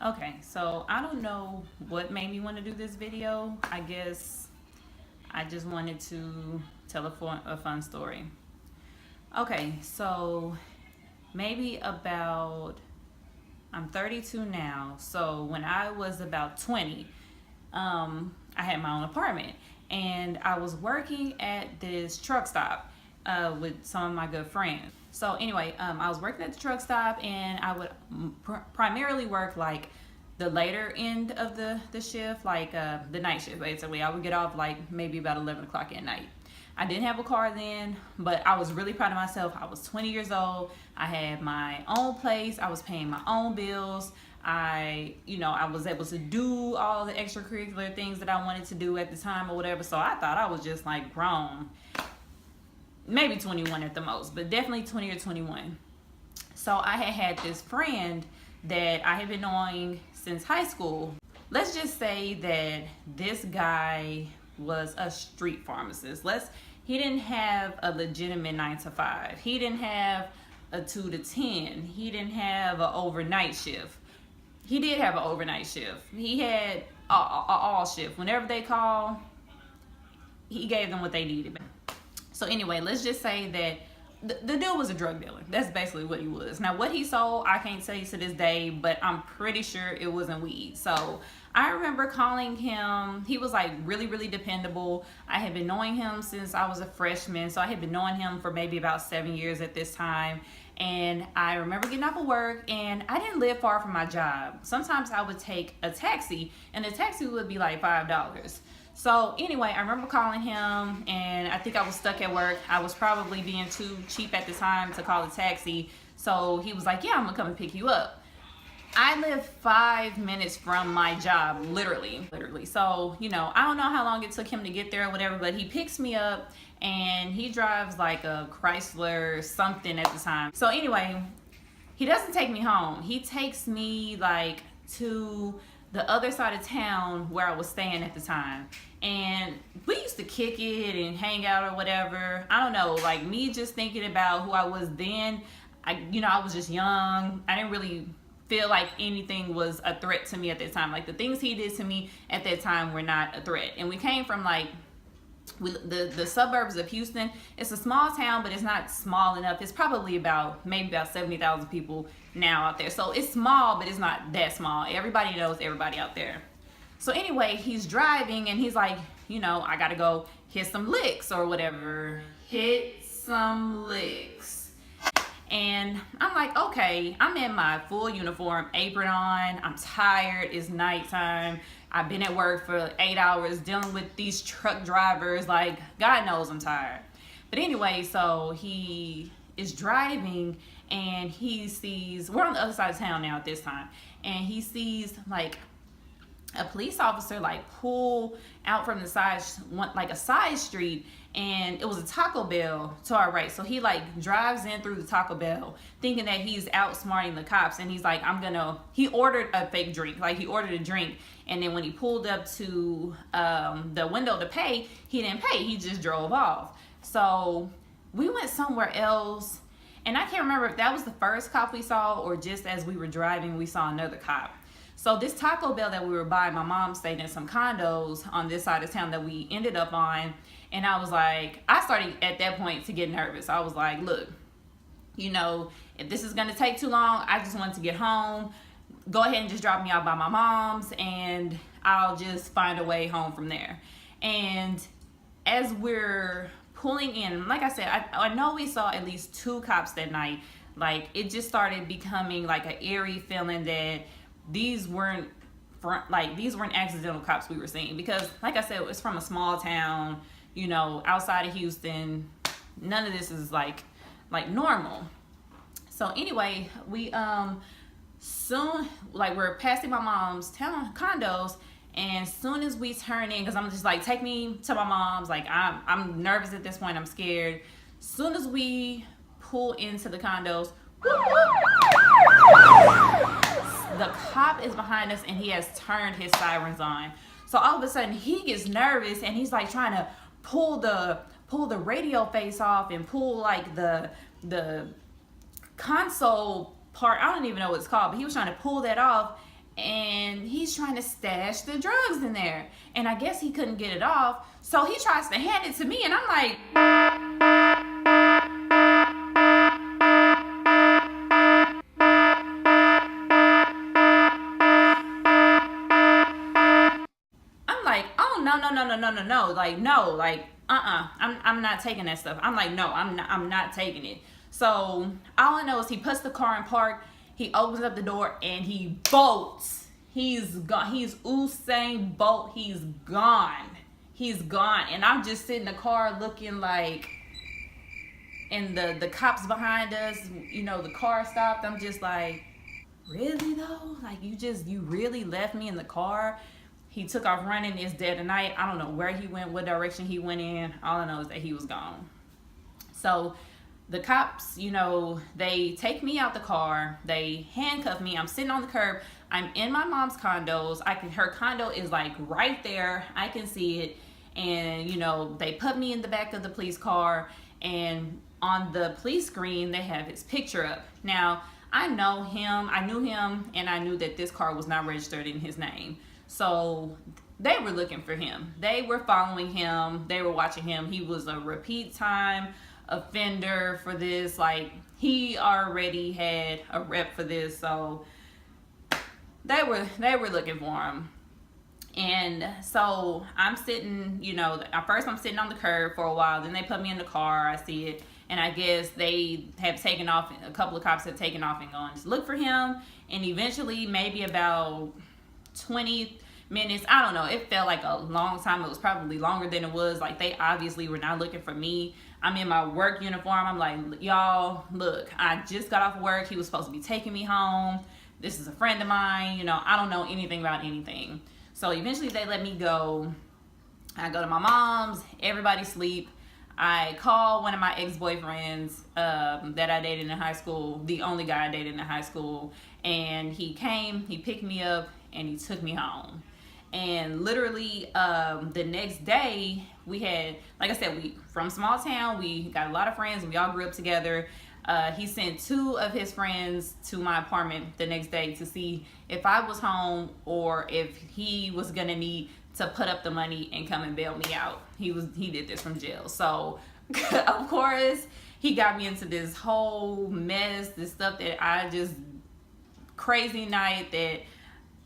Okay, so I don't know what made me want to do this video. I guess I just wanted to tell a fun story. Okay, so maybe about, I'm 32 now. So when I was about 20, I had my own apartment and I was working at this truck stop with some of my good friends. So anyway, I was working at the truck stop and I would primarily work like the later end of the shift, like the night shift basically. I would get off like maybe about 11 o'clock at night. I didn't have a car then, but I was really proud of myself. I was 20 years old. I had my own place. I was paying my own bills. I was able to do all the extracurricular things that I wanted to do at the time or whatever. So I thought I was just like grown, maybe 21 at the most, but definitely 20 or 21. So I had this friend that I had been knowing since high school. Let's just say that this guy was a street pharmacist. He didn't have a legitimate 9 to 5. He didn't have a 2 to 10. He didn't have an overnight shift. He did have an overnight shift. He had a all shift. Whenever they call, he gave them what they needed. So anyway, let's just say that the dude was a drug dealer. That's basically what he was. Now, what he sold, I can't say to this day, but I'm pretty sure it wasn't weed. So I remember calling him. He was like really, really dependable. I had been knowing him since I was a freshman. So I had been knowing him for maybe about 7 years at this time. And I remember getting off of work and I didn't live far from my job. Sometimes I would take a taxi and the taxi would be like $5. So anyway, I remember calling him and I think I was stuck at work. I was probably being too cheap at the time to call a taxi. So he was like, yeah, I'm gonna come and pick you up. I live 5 minutes from my job, literally. So, I don't know how long it took him to get there or whatever, but he picks me up and he drives like a Chrysler something at the time. So anyway, he doesn't take me home. He takes me like to the other side of town where I was staying at the time. And we used to kick it and hang out or whatever. I don't know, like me just thinking about who I was then. I was just young. I didn't really feel like anything was a threat to me at that time. Like the things he did to me at that time were not a threat. And we came from like the suburbs of Houston. It's a small town, but it's not small enough. It's probably maybe about 70,000 people now out there. So it's small, but it's not that small. Everybody knows everybody out there. So anyway, he's driving and he's like, I gotta go hit some licks or whatever. Hit some licks. And I'm like, okay, I'm in my full uniform, apron on. I'm tired. It's nighttime. I've been at work for 8 hours dealing with these truck drivers. Like, God knows I'm tired. But anyway, so he is driving and he sees, we're on the other side of town now at this time, and he sees like a police officer like pull out from the side, like a side street, and it was a Taco Bell to our right. So he like drives in through the Taco Bell thinking that he's outsmarting the cops, and he's like, he ordered a fake drink. Like he ordered a drink, and then when he pulled up to the window to pay, he didn't pay. He just drove off. So we went somewhere else, and I can't remember if that was the first cop we saw or just as we were driving we saw another cop. So this Taco Bell that we were by, my mom stayed in some condos on this side of town that we ended up on. And I was like, I started at that point to get nervous. I was like, look, if this is going to take too long, I just want to get home. Go ahead and just drop me off by my mom's and I'll just find a way home from there. And as we're pulling in, like I said, I know we saw at least 2 cops that night. Like it just started becoming like an eerie feeling that these weren't accidental cops we were seeing, because like I said, it's from a small town, outside of Houston. None of this is like normal. So anyway, we soon, like, we're passing my mom's town condos, and soon as we turn in, because I'm just like, take me to my mom's, like I'm nervous at this point, I'm scared. Soon as we pull into the condos, the cop is behind us and he has turned his sirens on. So all of a sudden he gets nervous and he's like trying to pull the radio face off and pull like the console part. I don't even know what it's called, but he was trying to pull that off. and he's trying to stash the drugs in there. And I guess he couldn't get it off, so he tries to hand it to me, and I'm like, oh no, like no, like I'm not taking that stuff. I'm like, no, I'm not taking it. So all I know is he puts the car in park, he opens up the door, and he bolts. He's gone. He's Usain Bolt. He's gone. He's gone. And I'm just sitting in the car looking like, and the cops behind us, you know, the car stopped. I'm just like, really though? Like, you really left me in the car? He took off running. It's dead of night. I don't know where he went, what direction he went in. All I know is that he was gone. So the cops, you know, they take me out the car. They handcuff me. I'm sitting on the curb. I'm in my mom's condos. Her condo is like right there. I can see it. And, you know, they put me in the back of the police car, and on the police screen, they have his picture up. Now, I know him. I knew him, and I knew that this car was not registered in his name. So they were looking for him. They were following him. They were watching him. He was a repeat time offender for this. Like, he already had a rep for this. So they were looking for him. And so I'm sitting, you know, at first I'm sitting on the curb for a while. Then they put me in the car. I see it. And I guess they have taken off. A couple of cops have taken off and gone to look for him. And eventually, maybe about 20 minutes, I don't know, it felt like a long time. It was probably longer than it was. Like, they obviously were not looking for me. I'm in my work uniform. I'm like, y'all, look, I just got off work. He was supposed to be taking me home. This is a friend of mine. You know, I don't know anything about anything. So eventually they let me go. I go to my mom's. Everybody sleep. I call one of my ex-boyfriends that I dated in high school, the only guy I dated in high school, and he came, he picked me up, and he took me home. And literally the next day, we had, like I said, we from small town, we got a lot of friends, and we all grew up together. He sent 2 of his friends to my apartment the next day to see if I was home or if he was gonna need to put up the money and come and bail me out. He did this from jail. So of course he got me into this whole mess, this stuff that I just, crazy night that,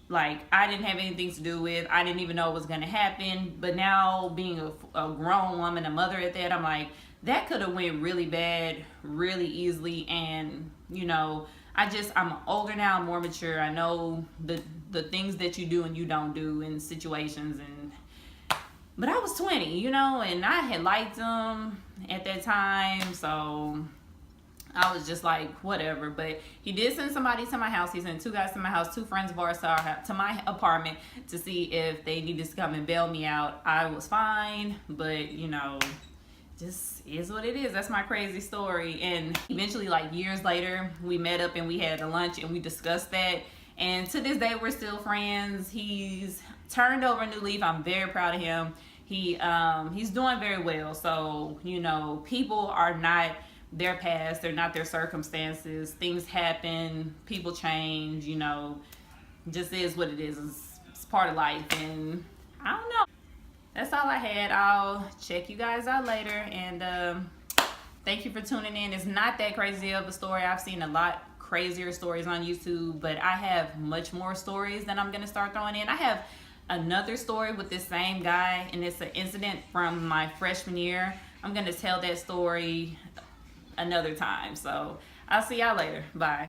like, I didn't have anything to do with. I didn't even know it was gonna happen. But now, being a grown woman, a mother at that, I'm like, that could have went really bad really easily. And, you know, I'm older now, I'm more mature. I know the things that you do and you don't do in situations. But I was 20, you know, and I had liked him at that time, so I was just like, whatever. But he did send somebody to my house. He sent 2 guys to my house, 2 friends of ours to my apartment to see if they needed to come and bail me out. I was fine, but, you know, just is what it is. That's my crazy story. And eventually, like years later, we met up and we had a lunch and we discussed that. And to this day, we're still friends. He's turned over a new leaf. I'm very proud of him. He's doing very well. So, you know, people are not their past. They're not their circumstances. Things happen. People change, you know, just is what it is. It's part of life. And I don't know. That's all I had. I'll check you guys out later. And thank you for tuning in. It's not that crazy of a story. I've seen a lot crazier stories on YouTube, but I have much more stories that I'm going to start throwing in. I have another story with this same guy, and it's an incident from my freshman year. I'm going to tell that story another time. So I'll see y'all later. Bye.